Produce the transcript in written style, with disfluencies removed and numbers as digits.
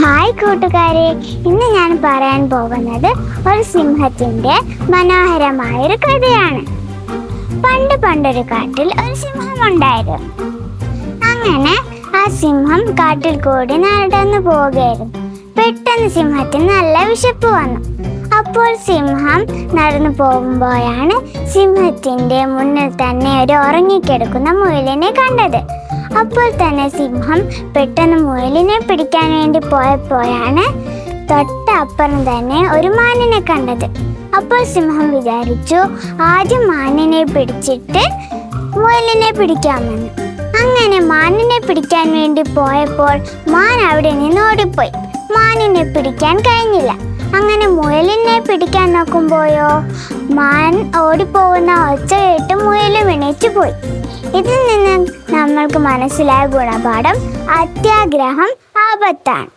Hi കൂട്ടുകാരെ, ഇന്ന് ഞാൻ പറയാൻ പോകുന്നത് ഒരു സിംഹത്തിന്റെ മനോഹരമായൊരു കഥയാണ്. പണ്ടൊരു കാട്ടിൽ ഒരു സിംഹം ഉണ്ടായിരുന്നു. അങ്ങനെ ആ സിംഹം കാട്ടിൽ കൂടി നടന്നു പോവുകയായിരുന്നു. പെട്ടെന്ന് സിംഹത്തിന് നല്ല വിശപ്പ് വന്നു. അപ്പോൾ സിംഹം നടന്നു പോകുമ്പോഴാണ് സിംഹത്തിന്റെ മുന്നിൽ തന്നെ ഒരു ഉറങ്ങിക്കിടക്കുന്ന മുയലിനെ കണ്ടത്. അപ്പോൾ തന്നെ സിംഹം പെട്ടെന്ന് മുയലിനെ പിടിക്കാൻ വേണ്ടി പോയപ്പോഴാണ് തൊട്ടപ്പുറം തന്നെ ഒരു മാനിനെ കണ്ടത്. അപ്പോൾ സിംഹം വിചാരിച്ചു ആദ്യം മാനിനെ പിടിച്ചിട്ട് മുയലിനെ പിടിക്കാമെന്ന്. അങ്ങനെ മാനിനെ പിടിക്കാൻ വേണ്ടി പോയപ്പോൾ മാൻ അവിടെ നിന്ന് ഓടിപ്പോയി. മാനിനെ പിടിക്കാൻ കഴിഞ്ഞില്ല. അങ്ങനെ മുയലിനെ പിടിക്കാൻ നോക്കുമ്പോഴോ മാൻ ഓടിപ്പോകുന്ന ഒച്ച കേട്ട് മുയൽ എണീച്ചു പോയി. ഇതിൽ നിന്ന് നമ്മൾക്ക് മനസ്സിലായ ഗുണപാഠം: അത്യാഗ്രഹം ആപത്താണ്.